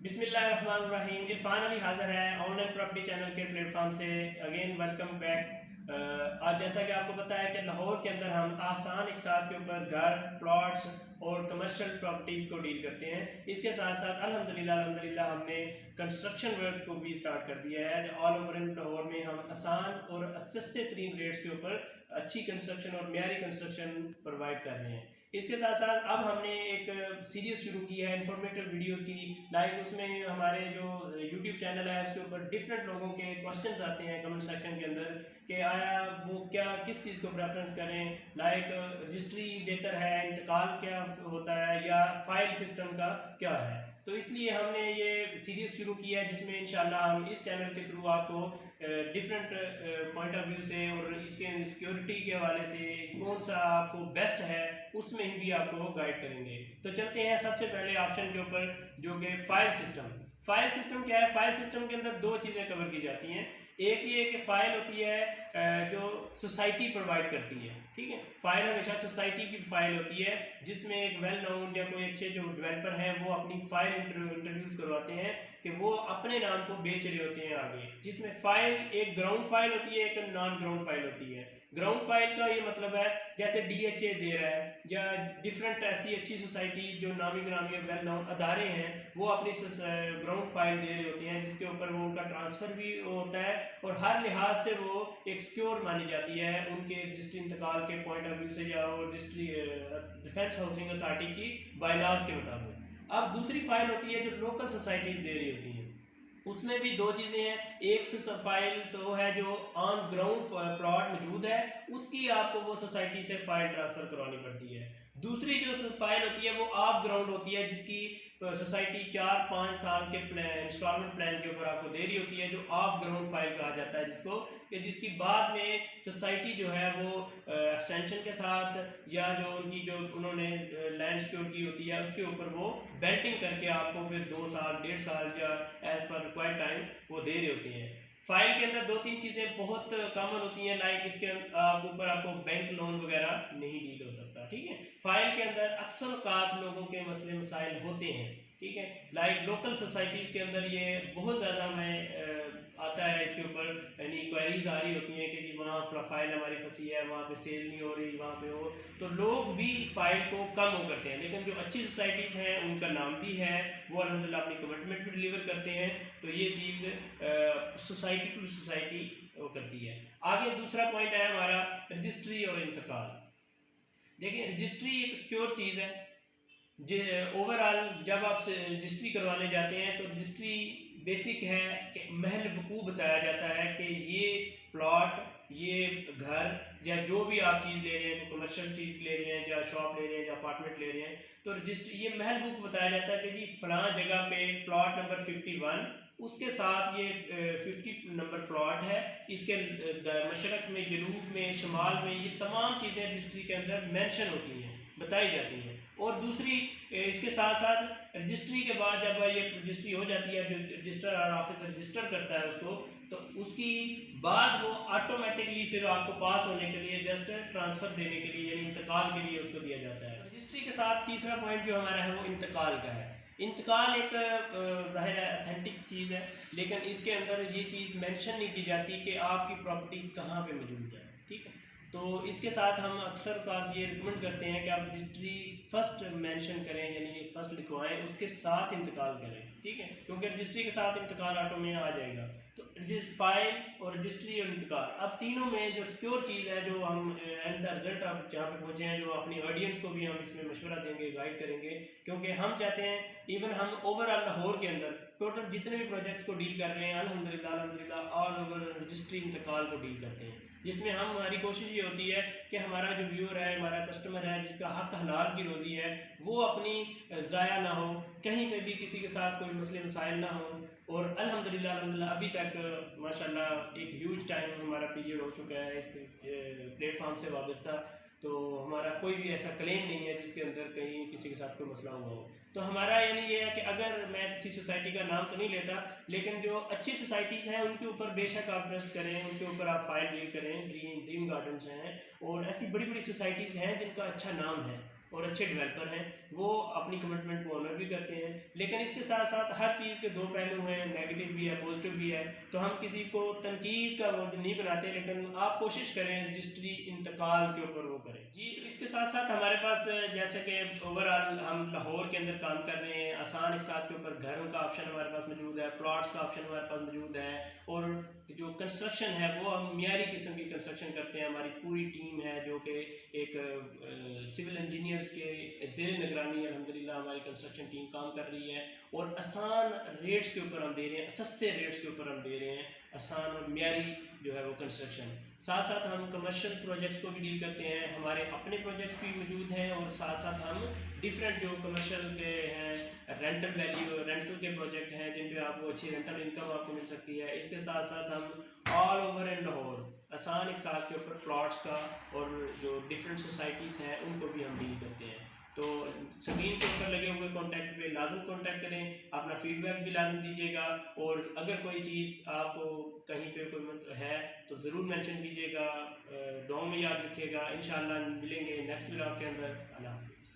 बिस्मिल्लाहिर्रहमानिर्रहीम। इरफान अली हाज़िर है ऑनलाइन प्रॉपर्टी चैनल के प्लेटफॉर्म से। Again welcome back. आज जैसा कि आपको पता है कि लाहौर के अंदर हम आसान इकसार के ऊपर घर, प्लॉट्स और कमर्शियल प्रॉपर्टीज़ को डील करते हैं। इसके साथ साथ अल्हम्दुलिल्लाह हमने कंस्ट्रक्शन वर्क को भी स्टार्ट कर दिया है। ऑल ओवर इन लाहौर में हम आसान और सस्ते तरीन रेट्स के ऊपर अच्छी कंस्ट्रक्शन और म्यारी कंस्ट्रक्शन प्रोवाइड कर रहे हैं। इसके साथ साथ अब हमने एक सीरीज़ शुरू की है इंफॉर्मेटिव वीडियोस की। लाइक उसमें हमारे जो यूट्यूब चैनल है उसके ऊपर डिफरेंट लोगों के क्वेश्चंस आते हैं कमेंट सेक्शन के अंदर कि आया वो क्या किस चीज़ को प्रेफरेंस करें। लाइक रजिस्ट्री बेहतर है, इंतकाल क्या होता है, या फाइल सिस्टम का क्या है। तो इसलिए हमने ये सीरीज़ शुरू की है जिसमें इंशाल्लाह हम इस चैनल के थ्रू आपको डिफरेंट पॉइंट ऑफ व्यू से और इसके सिक्योरिटी के हवाले से कौन सा आपको बेस्ट है उसमें भी आपको गाइड करेंगे। तो चलते हैं सबसे पहले ऑप्शन के ऊपर, जो कि फाइल सिस्टम। फाइल सिस्टम क्या है? फाइल सिस्टम के अंदर दो चीज़ें कवर की जाती हैं। एक ये कि फ़ाइल होती है जो सोसाइटी प्रोवाइड करती है, ठीक है। फ़ाइल हमेशा सोसाइटी की फ़ाइल होती है जिसमें एक वेल नोन या कोई अच्छे जो डेवलपर हैं वो अपनी फ़ाइल इंट्रोड्यूस करवाते हैं कि वो अपने नाम को बेच रहे होते हैं आगे। जिसमें फ़ाइल एक ग्राउंड फाइल होती है, एक नॉन ग्राउंड फाइल होती है। ग्राउंड फाइल का ये मतलब है जैसे DHA दे रहा है या डिफरेंट ऐसी अच्छी सोसाइटीज़ जो नामी ग्रामी वेल नोन अदारे हैं वो अपनी ग्राउंड फाइल दे रहे होते हैं जिसके ऊपर वो उनका ट्रांसफ़र भी होता है और हर लिहाज से वो एक सिक्योर मानी जाती है उनके रजिस्ट्री इंतकाल के पॉइंट ऑफ व्यू से या रजिस्ट्री डिफेंस हाउसिंग अथॉरिटी की बायलाज के मुताबिक। अब दूसरी फाइल होती है जो लोकल सोसाइटीज़ दे रही होती हैं। उसमें भी दो चीज़ें हैं। एक फाइल वो है जो ऑन ग्राउंड प्लॉट मौजूद है उसकी आपको वो सोसाइटी से फाइल ट्रांसफ़र करवानी पड़ती है। दूसरी जो फाइल होती है वो ऑफ ग्राउंड होती है जिसकी सोसाइटी 4-5 साल के इंस्टॉलमेंट प्लान के ऊपर आपको दे रही होती है, जो ऑफ ग्राउंड फाइल कहा जाता है जिसको, कि जिसकी बाद में सोसाइटी जो है वो एक्सटेंशन के साथ या जो उनकी जो उन्होंने लैंड सिक्योर की होती है उसके ऊपर वो बेल्टिंग करके आपको फिर 2 साल 1.5 साल या एज पर रिक्वायर्ड टाइम वो दे रहे होते हैं। फाइल के अंदर 2-3 चीज़ें बहुत कॉमन होती हैं। लाइक इसके ऊपर आपको बैंक लोन वगैरह नहीं डील हो सकता, ठीक है। फाइल के अंदर अक्सर औकात लोगों के मसले मसाइल होते हैं, ठीक है। लाइक लोकल सोसाइटीज़ के अंदर ये बहुत ज़्यादा आता है इसके ऊपर, यानी इंक्वायरीज आ रही होती हैं कि जी वहाँ फाइल हमारी फंसी है, वहाँ पे सेल नहीं हो रही, वहाँ पे हो, तो लोग भी फाइल को कम हो करते हैं। लेकिन जो अच्छी सोसाइटीज़ हैं उनका नाम भी है, वो अल्हम्दुलिल्लाह अपनी कमिटमेंट भी डिलीवर करते हैं। तो ये चीज़ सोसाइटी टू सोसाइटी वो करती है। आगे दूसरा पॉइंट है हमारा रजिस्ट्री और इंतकाल। देखिए रजिस्ट्री एक सिक्योर चीज़ है। ओवरऑल जब आप रजिस्ट्री करवाने जाते हैं तो रजिस्ट्री बेसिक है कि महल वकू बताया जाता है कि ये प्लॉट, ये घर या जो भी आप चीज़ ले रहे हैं, कमर्शियल चीज़ ले रहे हैं या शॉप ले रहे हैं या अपार्टमेंट ले रहे हैं, तो रजिस्ट्री ये महल बुक बताया जाता है कि जी फलां जगह पे प्लॉट नंबर 51 उसके साथ ये 50 नंबर प्लॉट है, इसके मशरक़ में, जनूब में, शमाल में, ये तमाम चीज़ें रजिस्ट्री के अंदर मेंशन होती हैं, बताई जाती हैं। और दूसरी इसके साथ साथ रजिस्ट्री के बाद जब ये रजिस्ट्री हो जाती है, रजिस्टर और ऑफिसर रजिस्टर करता है उसको, तो उसकी बाद वो ऑटोमेटिकली फिर आपको पास होने के लिए जस्ट ट्रांसफ़र देने के लिए यानी इंतकाल के लिए उसको दिया जाता है। रजिस्ट्री के साथ तीसरा पॉइंट जो हमारा है वो इंतकाल का है। इंतकाल एक ज़ाहिर है अथेंटिक चीज़ है, लेकिन इसके अंदर ये चीज़ मेंशन नहीं की जाती कि आपकी प्रॉपर्टी कहाँ पे मौजूद है, ठीक है। तो इसके साथ हम अक्सर का ये रिकमेंड करते हैं कि आप रजिस्ट्री फर्स्ट मेंशन करें, यानी फर्स्ट लिखवाएं, उसके साथ इंतकाल करें, ठीक है, क्योंकि रजिस्ट्री के साथ इंतकाल ऑटो में आ जाएगा। तो फाइल और रजिस्ट्री और इंतकाल, अब तीनों में जो सिक्योर चीज़ है जो हम एंड द रिजल्ट आप जहाँ पे पहुँचे हैं, जो अपनी ऑडियंस को भी हम इसमें मशवरा देंगे, गाइड करेंगे, क्योंकि हम चाहते हैं इवन हम ओवरऑल लाहौर के अंदर टोटल जितने भी प्रोजेक्ट्स को डील कर रहे हैं अल्हम्दुलिल्लाह ऑल ओवर रजिस्ट्री इंतकाल को डील करते हैं, जिसमें हमारी कोशिश ये होती है कि हमारा जो व्यूअर है, हमारा कस्टमर है, जिसका हक हलाल की रोज़ी है, वो अपनी ज़ाया ना हो, कहीं पे भी किसी के साथ कोई मसले मसाइल ना हो। और अल्हम्दुलिल्लाह अभी तक माशाल्लाह एक ह्यूज टाइम हमारा पीरियड हो चुका है इस प्लेटफॉर्म से वाबस्ता, तो हमारा कोई भी ऐसा क्लेम नहीं है जिसके अंदर कहीं किसी के साथ कोई मसला हुआ हो। तो हमारा यानी ये है कि अगर मैं किसी सोसाइटी का नाम तो नहीं लेता, लेकिन जो अच्छी सोसाइटीज़ हैं उनके ऊपर बेशक आप ट्रस्ट करें, उनके ऊपर आप फाइल डील करें। ड्रीम गार्डन्स हैं और ऐसी बड़ी बड़ी सोसाइटीज़ हैं जिनका अच्छा नाम है और अच्छे डेवलपर हैं, वो अपनी कमिटमेंट को ऑनर भी करते हैं। लेकिन इसके साथ साथ हर चीज़ के दो पहलू हैं, नेगेटिव भी है पॉजिटिव भी है। तो हम किसी को तनकीद का वो नहीं बनाते, लेकिन आप कोशिश करें रजिस्ट्री इंतकाल के ऊपर वो करें जी। तो इसके साथ साथ हमारे पास जैसे कि ओवरऑल हम लाहौर के अंदर काम कर रहे हैं, आसान इकसात के ऊपर घरों का ऑप्शन हमारे पास मौजूद है, प्लॉट्स का ऑप्शन हमारे पास मौजूद है, और जो कंस्ट्रक्शन है वो हम मियारी किस्म की कंस्ट्रक्शन करते हैं। हमारी पूरी टीम है जो कि एक सिविल इंजीनियर्स के ज़ेर निगरानी अल्हम्दुलिल्लाह हमारी कंस्ट्रक्शन टीम काम कर रही है, और आसान रेट्स के ऊपर हम दे रहे हैं, सस्ते रेट्स के ऊपर हम दे रहे हैं आसान और मियारी जो है वो कंस्ट्रक्शन। साथ साथ हम कमर्शियल प्रोजेक्ट्स को भी डील करते हैं, हमारे अपने प्रोजेक्ट्स भी मौजूद हैं, और साथ साथ हम डिफरेंट जो कमर्शियल के हैं रेंटल वैल्यू रेंटल के प्रोजेक्ट हैं जिन पे आपको अच्छी रेंटल इनकम आपको मिल सकती है। इसके साथ साथ हम ऑल ओवर इन लाहौर आसान एक साथ के ऊपर प्लॉट्स का और जो डिफरेंट सोसाइटीज़ हैं उनको भी हम डील करते हैं। तो स्क्रीन के ऊपर लगे हुए कॉन्टैक्ट पे लाजम कॉन्टैक्ट करें, अपना फीडबैक भी लाजम दीजिएगा, और अगर कोई चीज़ आपको कहीं पे कोई है तो ज़रूर मेंशन कीजिएगा, दुआओं में याद रखिएगा। इंशाअल्लाह मिलेंगे नेक्स्ट व्लॉग के अंदर। अल्लाह हाफिज़।